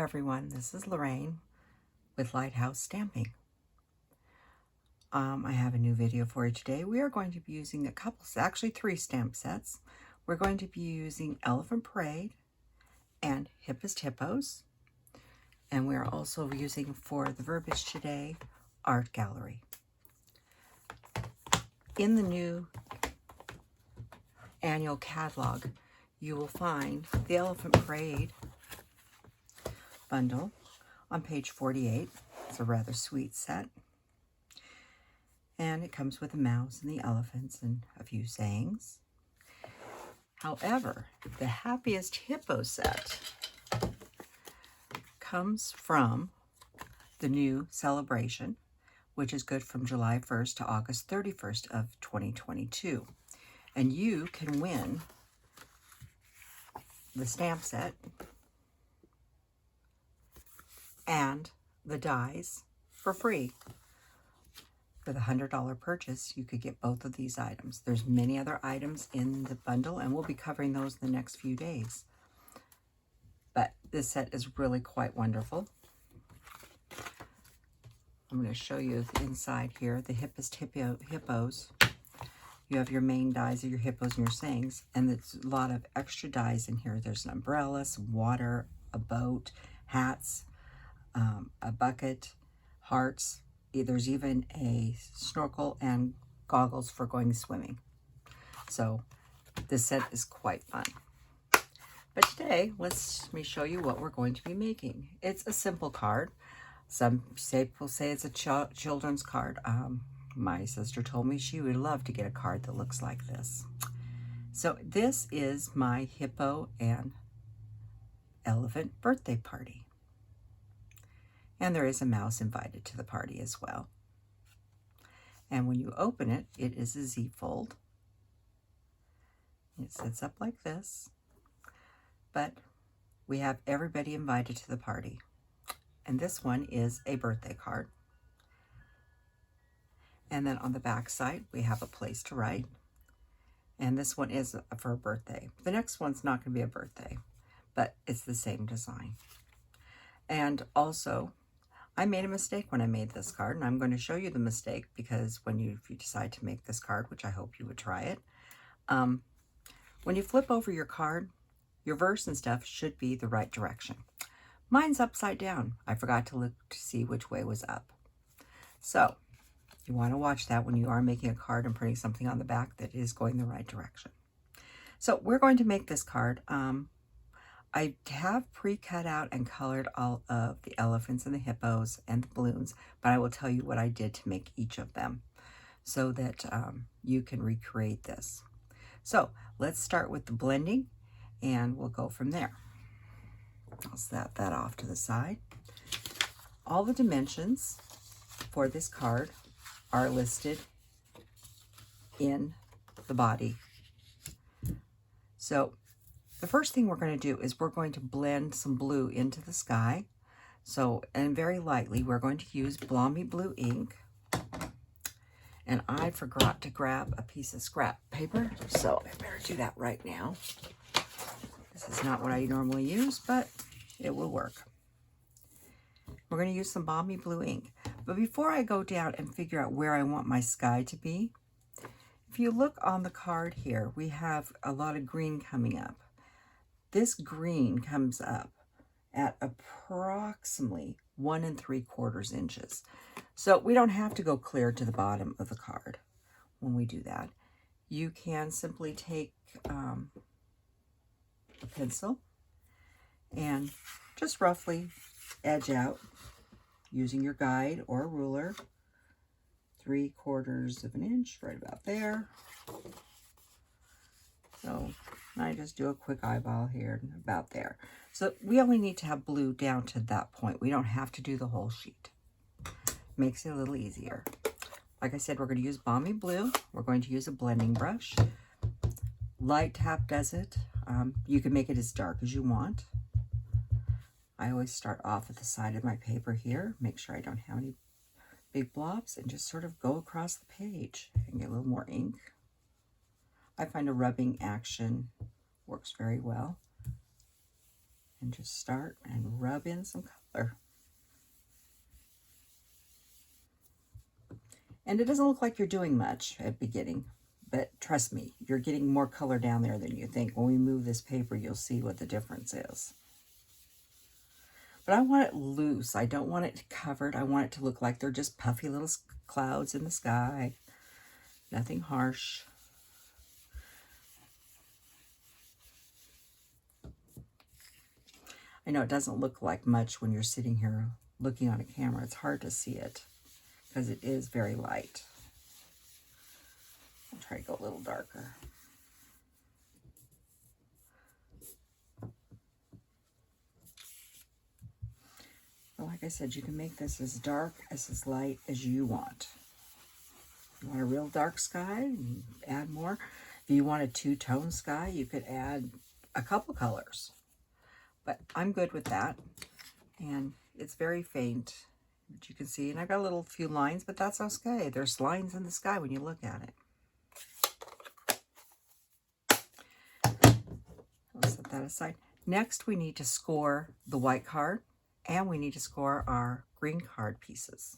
everyone, this is Lorraine with Lighthouse Stamping. I have a new video for you today. We are going to be using a couple, actually 3 stamp sets. We're going to be using Elephant Parade and Hippest Hippos. And we are also using for the verbiage today, Art Gallery. In the new annual catalog, you will find the Elephant Parade bundle on page 48. It's a rather sweet set. And it comes with a mouse and the elephants and a few sayings. However, the Happiest Hippo set comes from the new celebration, which is good from July 1st to August 31st of 2022. And you can win the stamp set and the dies for free. With a $100 purchase, you could get both of these items. There's many other items in the bundle, and we'll be covering those in the next few days. But this set is really quite wonderful. I'm going to show you the inside here, the Hippest Hippos. You have your main dies of your hippos and your sayings, and there's a lot of extra dies in here. There's an umbrella, some water, a boat, hats, a bucket, hearts. There's even a snorkel and goggles for going swimming. So this set is quite fun. But today, let me show you what we're going to be making. It's a simple card. Some people say it's a children's card. My sister told me she would love to get a card that looks like this. So this is my hippo and elephant birthday party. And there is a mouse invited to the party as well. And when you open it, it is a Z fold. It sits up like this. But we have everybody invited to the party. And this one is a birthday card. And then on the back side, we have a place to write. And this one is for a birthday. The next one's not going to be a birthday, but it's the same design. And also, I made a mistake when I made this card, and I'm going to show you the mistake because if you decide to make this card, which I hope you would try it, when you flip over your card, your verse and stuff should be the right direction. Mine's upside down. I forgot to look to see which way was up. So you want to watch that when you are making a card and putting something on the back that is going the right direction. So we're going to make this card. I have pre-cut out and colored all of the elephants and the hippos and the balloons, but I will tell you what I did to make each of them so that you can recreate this. So let's start with the blending and we'll go from there. I'll set that off to the side. All the dimensions for this card are listed in the body. So the first thing we're going to do is we're going to blend some blue into the sky. So, and very lightly, we're going to use Balmy Blue ink. And I forgot to grab a piece of scrap paper, so I better do that right now. This is not what I normally use, but it will work. We're going to use some Balmy Blue ink. But before I go down and figure out where I want my sky to be, if you look on the card here, we have a lot of green coming up. This green comes up at approximately 1 3/4 inches. So we don't have to go clear to the bottom of the card when we do that. You can simply take a pencil and just roughly edge out using your guide or ruler, 3/4 inch, right about there. So I just do a quick eyeball here, about there. So we only need to have blue down to that point. We don't have to do the whole sheet. Makes it a little easier. Like I said, we're going to use Balmy Blue. We're going to use a blending brush. Light tap does it. You can make it as dark as you want. I always start off at the side of my paper here. Make sure I don't have any big blobs and just sort of go across the page and get a little more ink. I find a rubbing action works very well. And just start and rub in some color. And it doesn't look like you're doing much at the beginning, but trust me, you're getting more color down there than you think. When we move this paper, you'll see what the difference is. But I want it loose. I don't want it covered. I want it to look like they're just puffy little clouds in the sky. Nothing harsh. I know it doesn't look like much when you're sitting here looking on a camera. It's hard to see it because it is very light. I'll try to go a little darker. But like I said, you can make this as dark as light as you want. If you want a real dark sky, you add more. If you want a two-tone sky, you could add a couple colors. But I'm good with that. And it's very faint, but you can see. And I've got a little few lines, but that's okay. There's lines in the sky when you look at it. I'll set that aside. Next, we need to score the white card, and we need to score our green card pieces.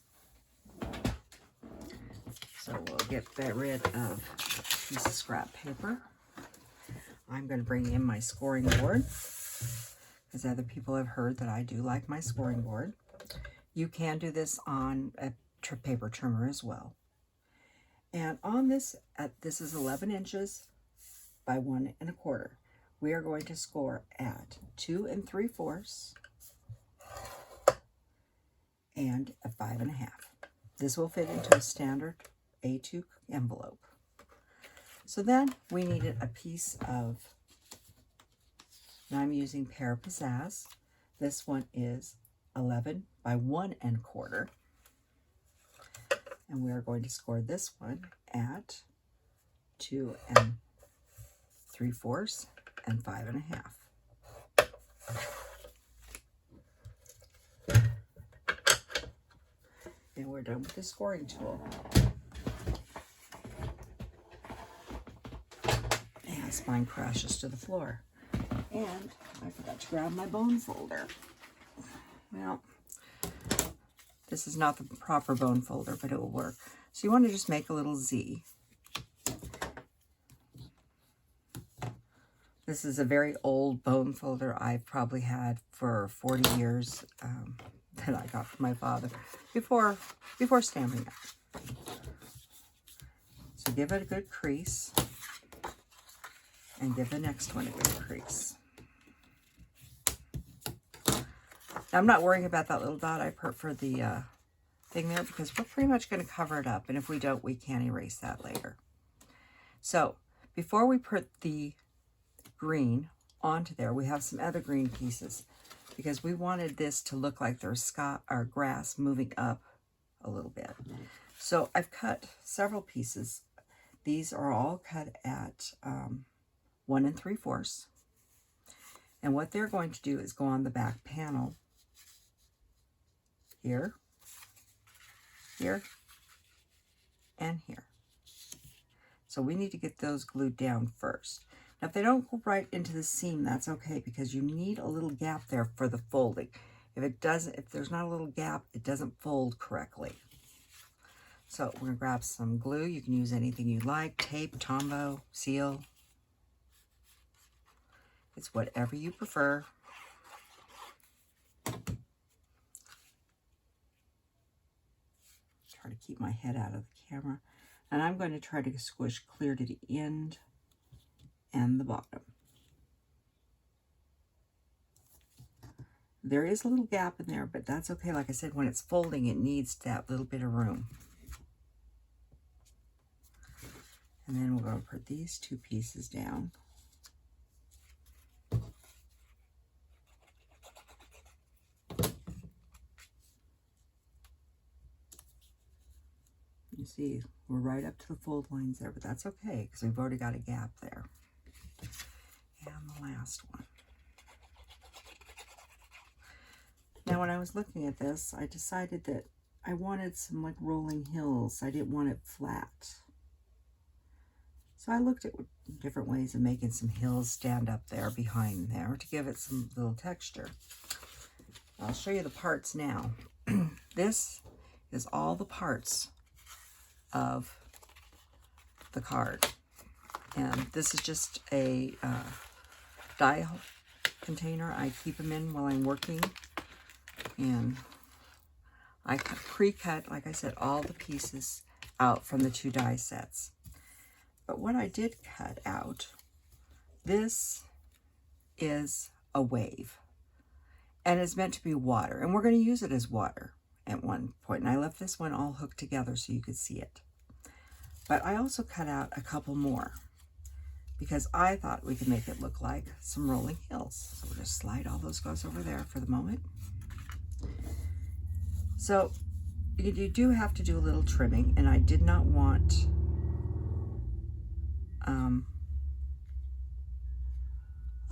So we'll get rid of a piece of scrap paper. I'm going to bring in my scoring board, because other people have heard that I do like my scoring board. You can do this on a paper trimmer as well. And on this, this is 11 inches by 1 1/4. We are going to score at 2 3/4 and a 5 1/2. This will fit into a standard A2 envelope. So then we needed a piece of, and I'm using Pear Pizzazz. This one is 11 by 1 1/4. And we are going to score this one at 2 3/4 and 5 1/2. And we're done with the scoring tool. And mine crashes to the floor. And I forgot to grab my bone folder. Well, this is not the proper bone folder, but it will work. So you want to just make a little Z. This is a very old bone folder I've probably had for 40 years that I got from my father before stamping it. So give it a good crease and give the next one a good crease. Now, I'm not worrying about that little dot I put for the thing there because we're pretty much going to cover it up. And if we don't, we can erase that later. So before we put the green onto there, we have some other green pieces because we wanted this to look like there's our grass moving up a little bit. So I've cut several pieces. These are all cut at 1 3/4. And what they're going to do is go on the back panel here, here, and here. So we need to get those glued down first. Now, if they don't go right into the seam, that's okay because you need a little gap there for the folding. If there's not a little gap, it doesn't fold correctly. So we're gonna grab some glue. You can use anything you like, tape, Tombow, seal. It's whatever you prefer. Try to keep my head out of the camera. And I'm going to try to squish clear to the end and the bottom. There is a little gap in there, but that's okay. Like I said, when it's folding, it needs that little bit of room. And then we're going to put these two pieces down. You see, we're right up to the fold lines there, but that's okay because we've already got a gap there. And the last one. Now, when I was looking at this, I decided that I wanted some like rolling hills. I didn't want it flat. So I looked at different ways of making some hills stand up there behind there to give it some little texture. I'll show you the parts now. This is all the parts of the card. And this is just a die container. I keep them in while I'm working. And I pre-cut, like I said, all the pieces out from the 2 die sets. But what I did cut out, this is a wave. And it's meant to be water. And we're going to use it as water at one point. And I left this one all hooked together so you could see it. But I also cut out a couple more because I thought we could make it look like some rolling hills. So we'll just slide all those guys over there for the moment. So you do have to do a little trimming, and I did not want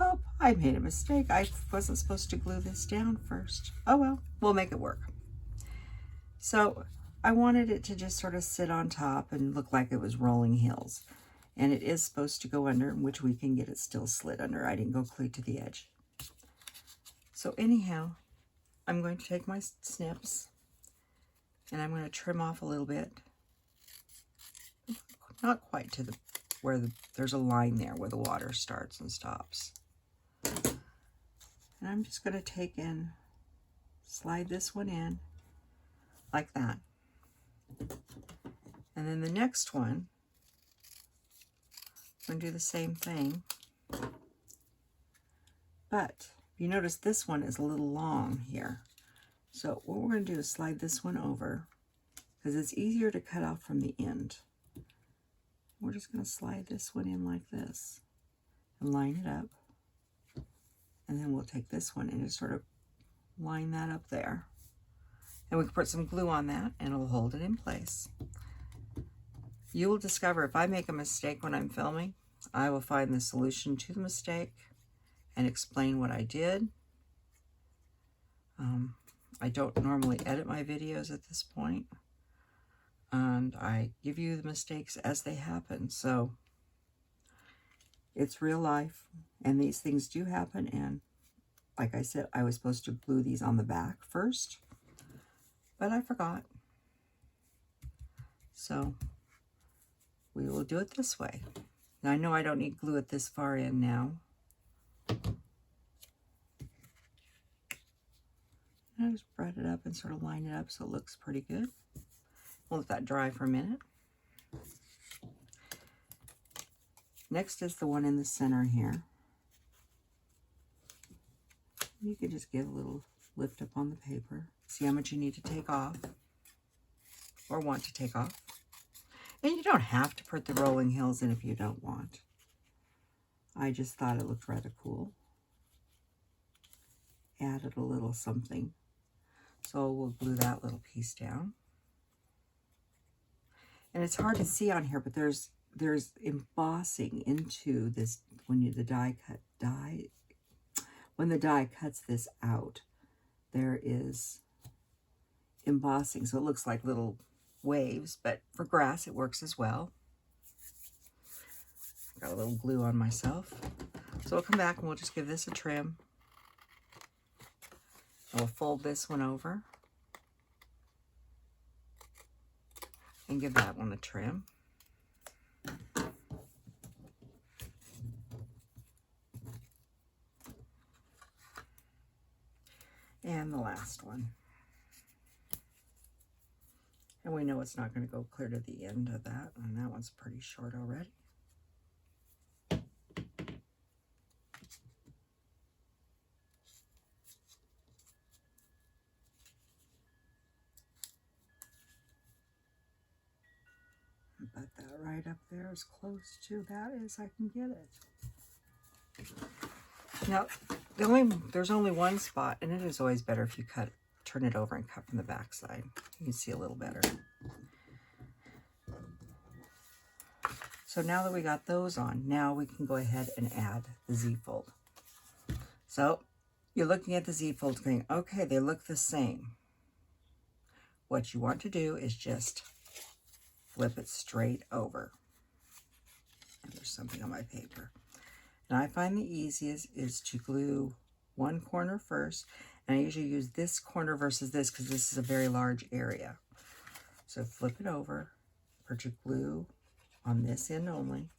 oh, I made a mistake. I wasn't supposed to glue this down first. Oh well, we'll make it work. So I wanted it to just sort of sit on top and look like it was rolling hills. And it is supposed to go under, which we can get it still slid under. I didn't go clear to the edge. So anyhow, I'm going to take my snips and I'm going to trim off a little bit. Not quite to there's a line there where the water starts and stops. And I'm just going to take and slide this one in like that. And then the next one, I'm going to do the same thing. But you notice this one is a little long here. So what we're going to do is slide this one over because it's easier to cut off from the end. We're just going to slide this one in like this and line it up. And then we'll take this one and just sort of line that up there. And we can put some glue on that and it'll hold it in place. You will discover if I make a mistake when I'm filming, I will find the solution to the mistake and explain what I did. I don't normally edit my videos at this point, and I give you the mistakes as they happen. So it's real life, and these things do happen. And like I said, I was supposed to glue these on the back first, but I forgot. So we will do it this way. Now I know I don't need glue it this far in now. I just spread it up and sort of line it up so it looks pretty good. We'll let that dry for a minute. Next is the one in the center here. You can just give a little lift up on the paper. See how much you need to take off or want to take off. And you don't have to put the rolling hills in if you don't want. I just thought it looked rather cool. Added a little something. So we'll glue that little piece down. And it's hard to see on here, but there's embossing into this when the die cuts this out. There is embossing, so it looks like little waves, but for grass it works as well. Got a little glue on myself. So we'll come back and we'll just give this a trim. We'll fold this one over and give that one a trim. And the last one. And we know it's not going to go clear to the end of that, and that one's pretty short already. Put that right up there as close to that as I can get it. Now, there's only one spot, and it is always better if you turn it over and cut from the back side. You can see a little better. So now that we got those on, now we can go ahead and add the Z-fold. So you're looking at the Z-fold going, okay, they look the same. What you want to do is just flip it straight over. There's something on my paper. And I find the easiest is to glue one corner first. And I usually use this corner versus this because this is a very large area. So flip it over, put your glue on this end only.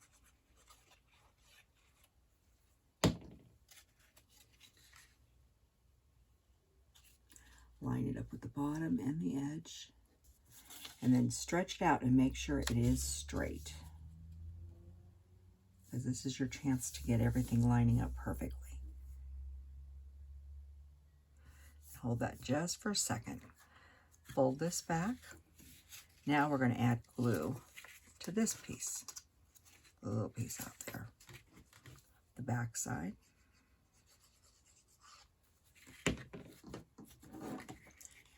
Line it up with the bottom and the edge. And then stretch it out and make sure it is straight, because this is your chance to get everything lining up perfectly. Hold that just for a second. Fold this back. Now we're going to add glue to this piece, the little piece out there, the back side.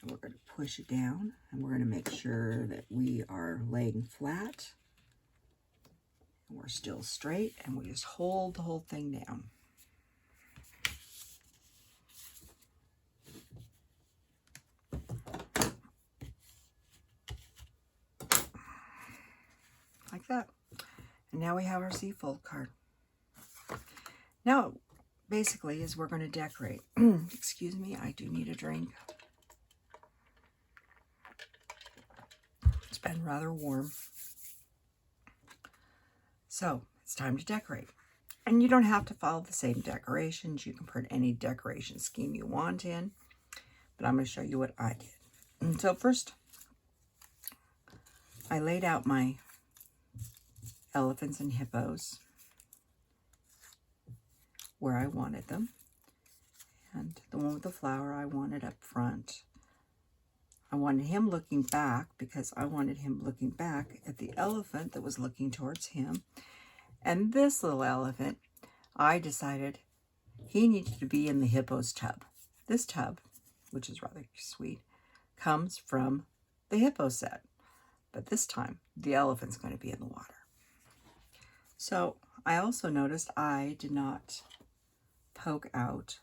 And we're going to push it down, and we're going to make sure that we are laying flat and we're still straight, and we just hold the whole thing down. Like that. And now we have our Z-fold card. Now, basically, is we're going to decorate. Excuse me, I do need a drink. It's been rather warm. So, it's time to decorate. And you don't have to follow the same decorations. You can put any decoration scheme you want in. But I'm going to show you what I did. So first, I laid out my elephants and hippos where I wanted them. And the one with the flower I wanted up front. I wanted him looking back because I wanted him looking back at the elephant that was looking towards him. And this little elephant, I decided he needed to be in the hippo's tub. This tub, which is rather sweet, comes from the hippo set. But this time, the elephant's going to be in the water. So I also noticed I did not poke out.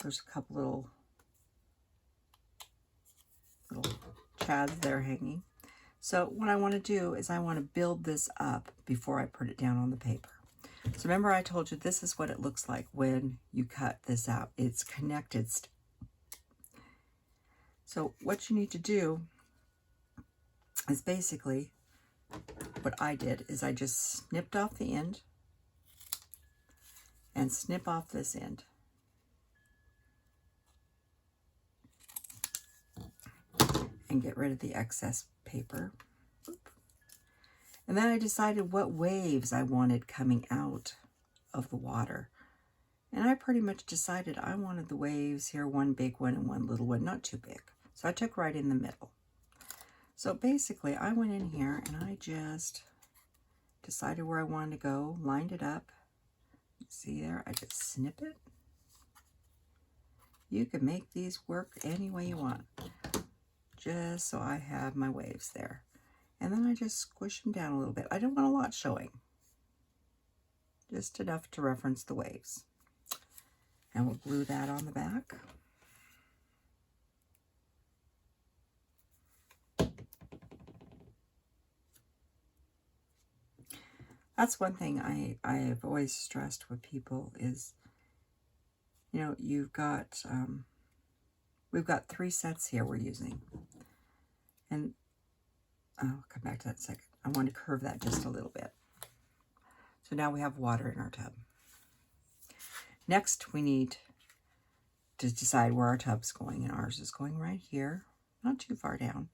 There's a couple little chads there hanging. So what I want to do is I want to build this up before I put it down on the paper. So remember I told you this is what it looks like when you cut this out. It's connected. So what you need to do is basically, what I did is I just snipped off the end and snip off this end. And get rid of the excess paper. And then I decided what waves I wanted coming out of the water. And I pretty much decided I wanted the waves here, one big one and one little one, not too big. So I took right in the middle. So basically I went in here and I just decided where I wanted to go, lined it up. See there, I just snip it. You can make these work any way you want. Just so I have my waves there. And then I just squish them down a little bit. I don't want a lot showing. Just enough to reference the waves. And we'll glue that on the back. That's one thing I have always stressed with people is, you know, you've got, we've got 3 sets here we're using. And I'll come back to that in a second. I want to curve that just a little bit. So now we have water in our tub. Next, we need to decide where our tub's going. And ours is going right here, not too far down.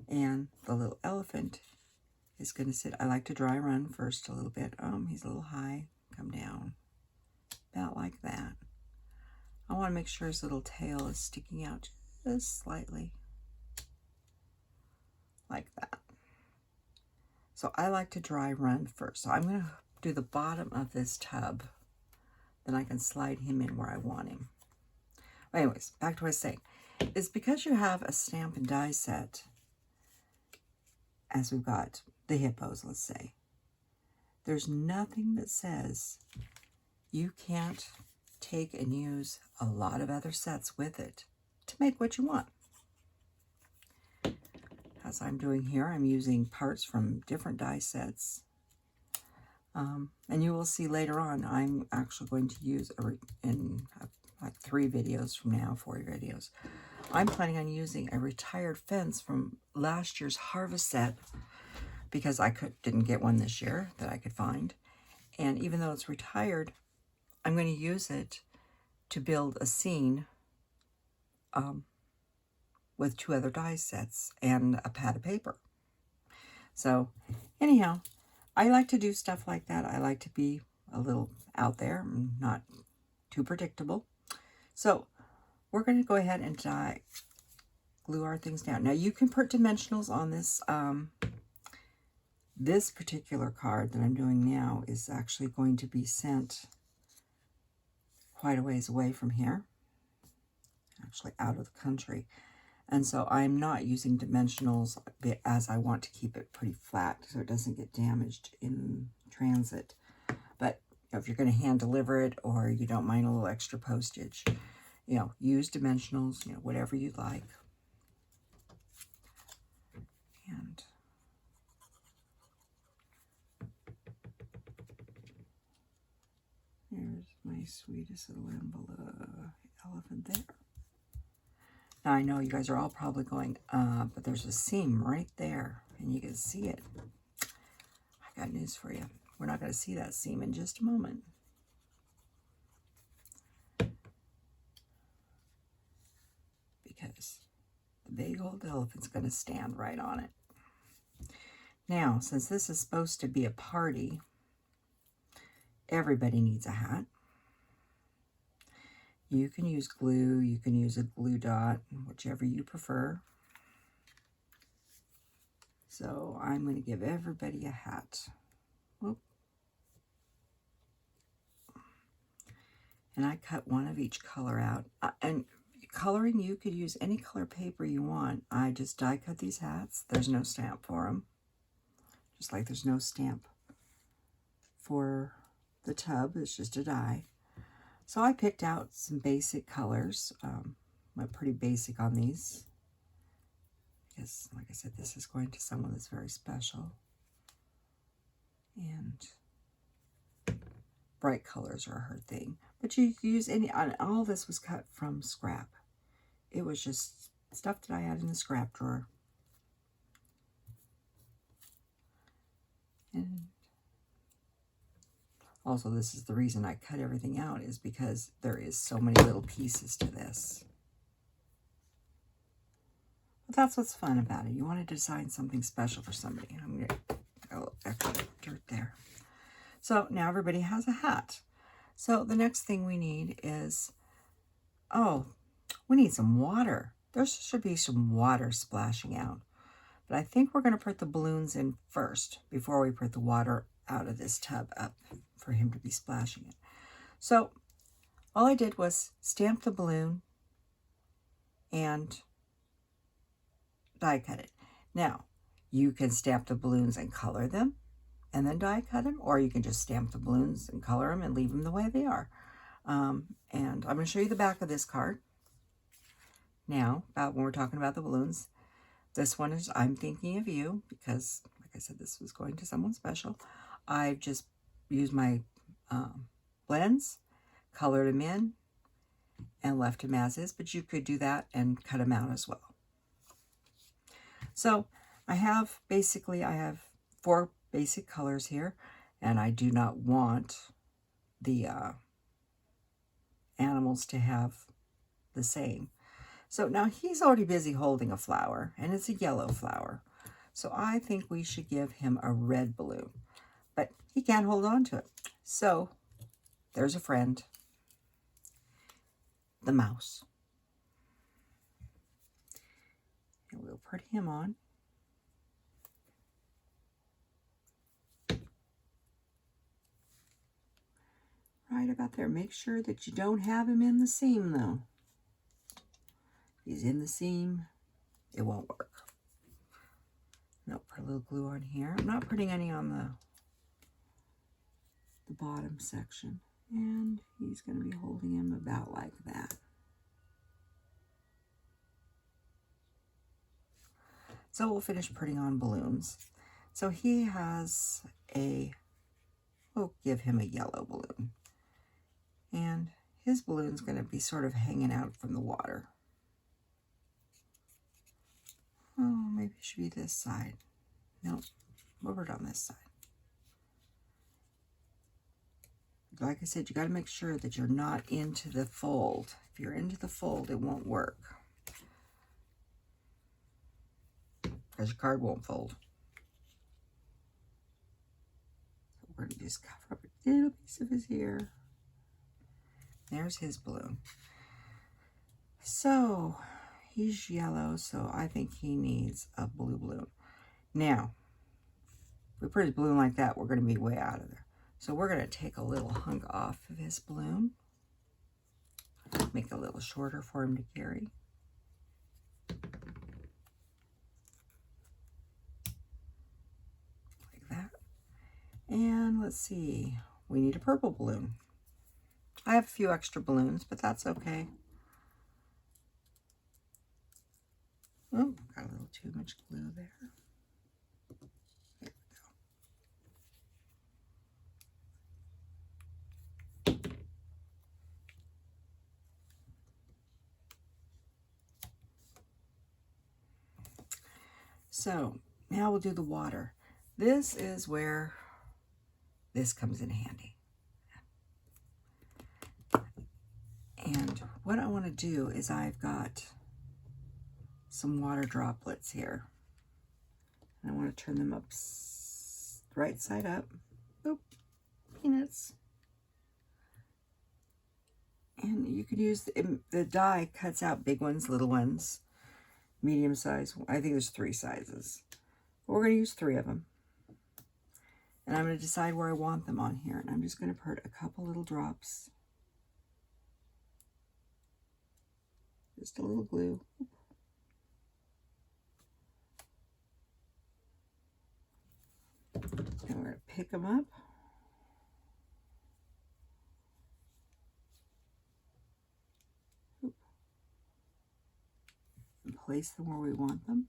And the little elephant is going to sit. I like to dry run first a little bit. He's a little high. Come down. About like that. I want to make sure his little tail is sticking out just slightly. Like that. So I like to dry run first. So I'm going to do the bottom of this tub. Then I can slide him in where I want him. Anyways, back to what I was saying. It's because you have a stamp and die set, as we've got the hippos, let's say. There's nothing that says you can't take and use a lot of other sets with it to make what you want. As I'm doing here, I'm using parts from different die sets. And you will see later on, I'm actually going to use, like 3 videos from now, 4 videos, I'm planning on using a retired fence from last year's harvest set, because I didn't get one this year that I could find. And even though it's retired, I'm going to use it to build a scene with 2 other die sets and a pad of paper. So anyhow, I like to do stuff like that. I like to be a little out there and not too predictable. So we're going to go ahead and glue our things down. Now you can put dimensionals on this. This particular card that I'm doing now is actually going to be sent quite a ways away from here, actually out of the country. And so I'm not using dimensionals, as I want to keep it pretty flat so it doesn't get damaged in transit. But if you're going to hand deliver it, or you don't mind a little extra postage, use dimensionals, whatever you'd like. And there's my sweetest little elephant there. Now, I know you guys are all probably going, but there's a seam right there, and you can see it. I got news for you. We're not going to see that seam in just a moment. Because the big old elephant's going to stand right on it. Now, since this is supposed to be a party, everybody needs a hat. You can use glue, you can use a glue dot, whichever you prefer. So I'm going to give everybody a hat. Whoop. And I cut one of each color out. And coloring, you could use any color paper you want. I just die cut these hats. There's no stamp for them. Just like there's no stamp for the tub. It's just a die. So I picked out some basic colors. Went pretty basic on these, because, like I said, this is going to someone that's very special. And bright colors are her thing. But you can use any, all this was cut from scrap. It was just stuff that I had in the scrap drawer. And also, this is the reason I cut everything out, is because there is so many little pieces to this. But that's what's fun about it. You want to design something special for somebody. I'm going to go extra dirt there. So now everybody has a hat. So the next thing we need is, we need some water. There should be some water splashing out. But I think we're going to put the balloons in first before we put the water out of this tub up for him to be splashing it. So all I did was stamp the balloon and die cut it. Now, you can stamp the balloons and color them and then die cut them, or you can just stamp the balloons and color them and leave them the way they are. And I'm going to show you the back of this card now, about when we're talking about the balloons. This one is I'm Thinking of You, because, like I said, this was going to someone special. I've just used my blends, colored them in, and left them as is, but you could do that and cut them out as well. So I have 4 basic colors here, and I do not want the animals to have the same. So now he's already busy holding a flower, and it's a yellow flower. So I think we should give him a red balloon, but he can't hold on to it. So there's a friend, the mouse. And we'll put him on. Right about there. Make sure that you don't have him in the seam, though. If he's in the seam, it won't work. Nope, put a little glue on here. I'm not putting any on the bottom section. And he's going to be holding him about like that. So we'll finish putting on balloons. So he has a we'll give him a yellow balloon. And his balloon's going to be sort of hanging out from the water. Oh, maybe it should be this side. Nope, over it on this side. Like I said, you got to make sure that you're not into the fold. If you're into the fold, it won't work, because your card won't fold. So we're going to just cover up a little piece of his ear. There's his balloon. So he's yellow, so I think he needs a blue balloon. Now, if we put his balloon like that, we're going to be way out of there. So we're going to take a little hunk off of his balloon, make it a little shorter for him to carry. Like that. And let's see, we need a purple balloon. I have a few extra balloons, but that's okay. Oh, got a little too much glue there. There we go. So now we'll do the water. This is where this comes in handy. And what I want to do is I've got some water droplets here. And I want to turn them up right side up. Oop, peanuts. And you could use, the die cuts out big ones, little ones, medium size. I think there's 3 sizes. But we're going to use 3 of them. And I'm going to decide where I want them on here. And I'm just going to put a couple little drops. Just a little glue. And we're going to pick them up. And place them where we want them.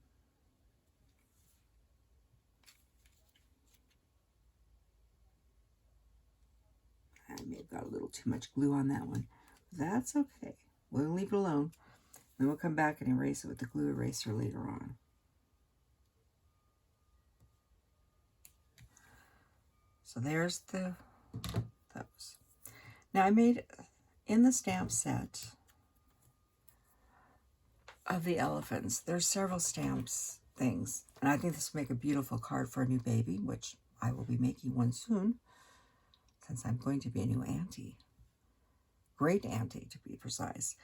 I may have got a little too much glue on that one. That's okay. We'll leave it alone. Then we'll come back and erase it with the glue eraser later on. So there's those. Now I made, in the stamp set of the elephants, there's several stamps things. And I think this will make a beautiful card for a new baby, which I will be making one soon, since I'm going to be a new auntie. Great auntie, to be precise.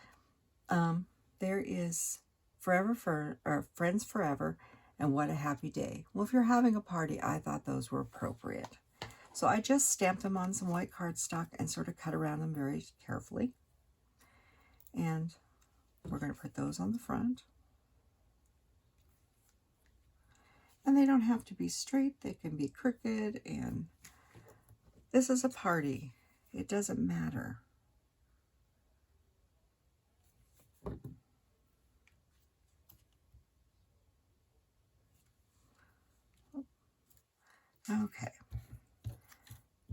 There is Friends Forever and What a Happy Day. Well, if you're having a party, I thought those were appropriate. So I just stamped them on some white cardstock and sort of cut around them very carefully. And we're going to put those on the front. And they don't have to be straight. They can be crooked. And this is a party. It doesn't matter. Okay.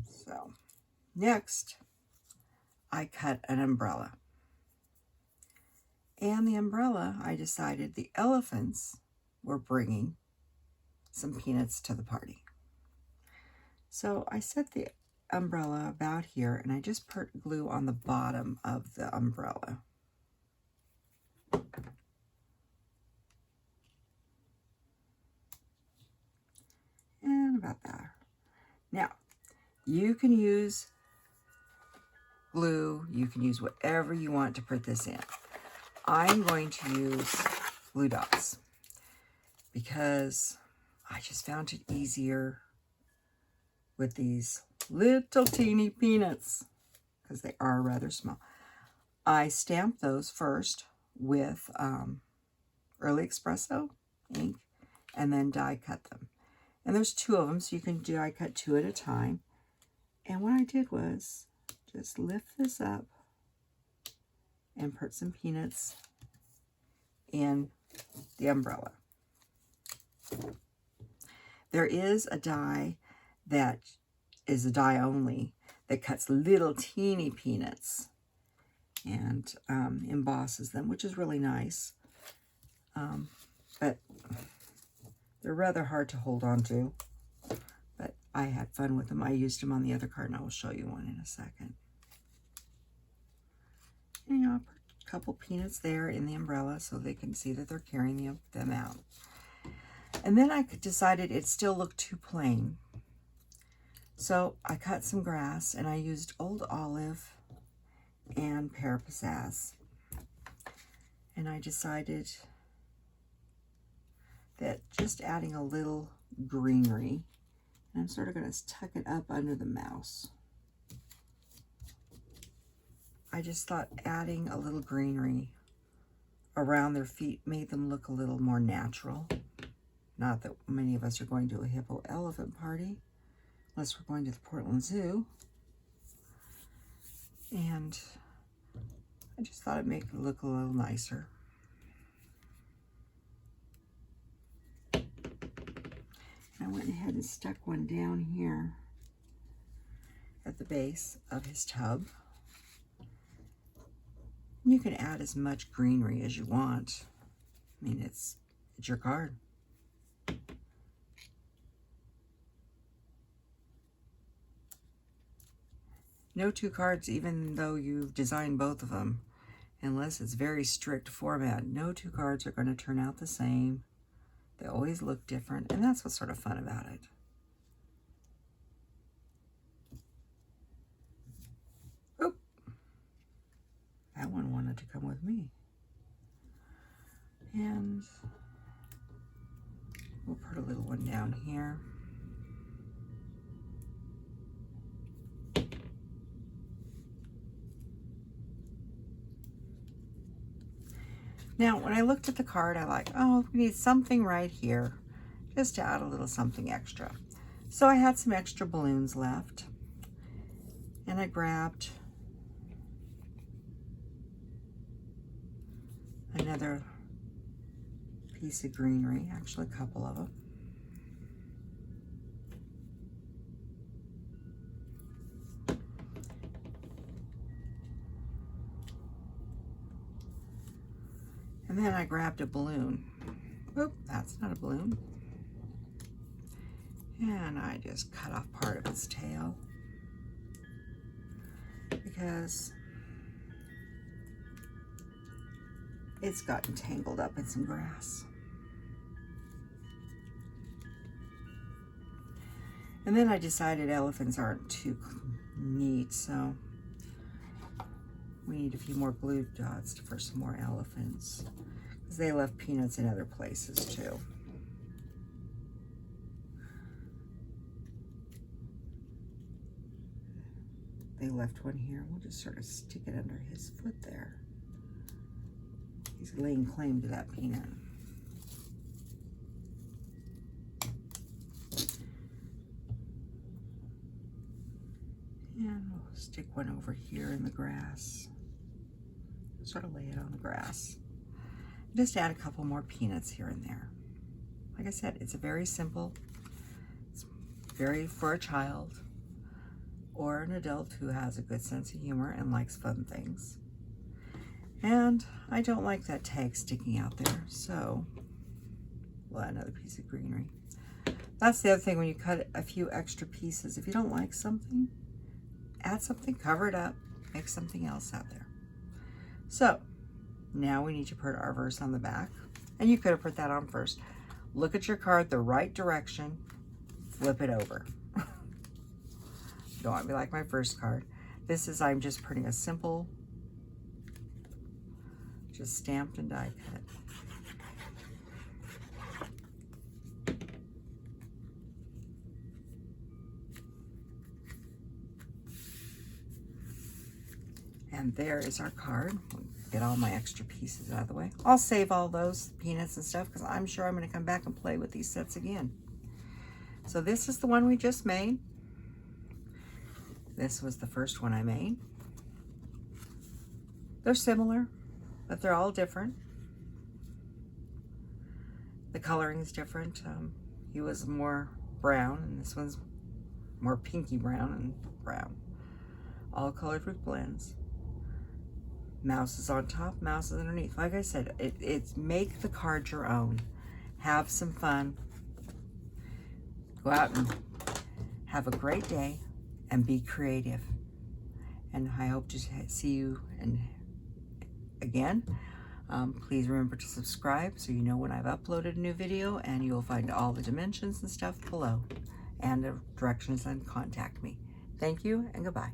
So next, I cut an umbrella. And the umbrella, I decided the elephants were bringing some peanuts to the party. So I set the umbrella about here, and I just put glue on the bottom of the umbrella. And about that. Now, you can use glue, you can use whatever you want to put this in. I'm going to use glue dots because I just found it easier with these little teeny peanuts because they are rather small. I stamped those first with Early Espresso ink and then die cut them. And there's 2 of them, so you can die cut 2 at a time. And what I did was just lift this up and put some peanuts in the umbrella. There is a die that is a die only that cuts little teeny peanuts and embosses them, which is really nice. But they're rather hard to hold on to. But I had fun with them. I used them on the other card, and I will show you one in a second. And, you know, I put a couple peanuts there in the umbrella so they can see that they're carrying them out. And then I decided it still looked too plain. So I cut some grass, and I used Old Olive and Pear Pizzazz. And I decided that just adding a little greenery, and I'm sort of going to tuck it up under the mouse. I just thought adding a little greenery around their feet made them look a little more natural. Not that many of us are going to a hippo elephant party, unless we're going to the Portland Zoo. And I just thought it'd make it look a little nicer. I went ahead and stuck one down here at the base of his tub. You can add as much greenery as you want. I mean, it's your card. No two cards, even though you've designed both of them, unless it's very strict format, no two cards are going to turn out the same. They always look different, and that's what's sort of fun about it. Oop. That one wanted to come with me. And we'll put a little one down here. Now, when I looked at the card, I like, oh, we need something right here, just to add a little something extra. So I had some extra balloons left, and I grabbed another piece of greenery, actually a couple of them. And then I grabbed a balloon. Oop, that's not a balloon. And I just cut off part of its tail because it's gotten tangled up in some grass. And then I decided elephants aren't too neat, so we need a few more blue dots for some more elephants, because they left peanuts in other places too. They left one here. We'll just sort of stick it under his foot there. He's laying claim to that peanut. And we'll stick one over here in the grass. Sort of lay it on the grass. Just add a couple more peanuts here and there. Like I said, it's a very simple, it's very for a child or an adult who has a good sense of humor and likes fun things. And I don't like that tag sticking out there, so we'll add another piece of greenery. That's the other thing when you cut a few extra pieces. If you don't like something, add something, cover it up, make something else out there. So now we need to put our verse on the back, and you could have put that on first. Look at your card the right direction, flip it over. Don't want to be like my first card. This is, I'm just putting a simple, just stamped and die cut. And there is our card. Get all my extra pieces out of the way. I'll save all those peanuts and stuff because I'm sure I'm going to come back and play with these sets again. So this is the one we just made. This was the first one I made. They're similar, but they're all different. The coloring is different. He was more brown, and this one's more pinky brown and brown. All colored with blends. Mouse is on top, mouse is underneath. Like I said, it's make the card your own. Have some fun. Go out and have a great day and be creative. And I hope to see you again. Please remember to subscribe so you know when I've uploaded a new video, and you'll find all the dimensions and stuff below and the directions and contact me. Thank you and goodbye.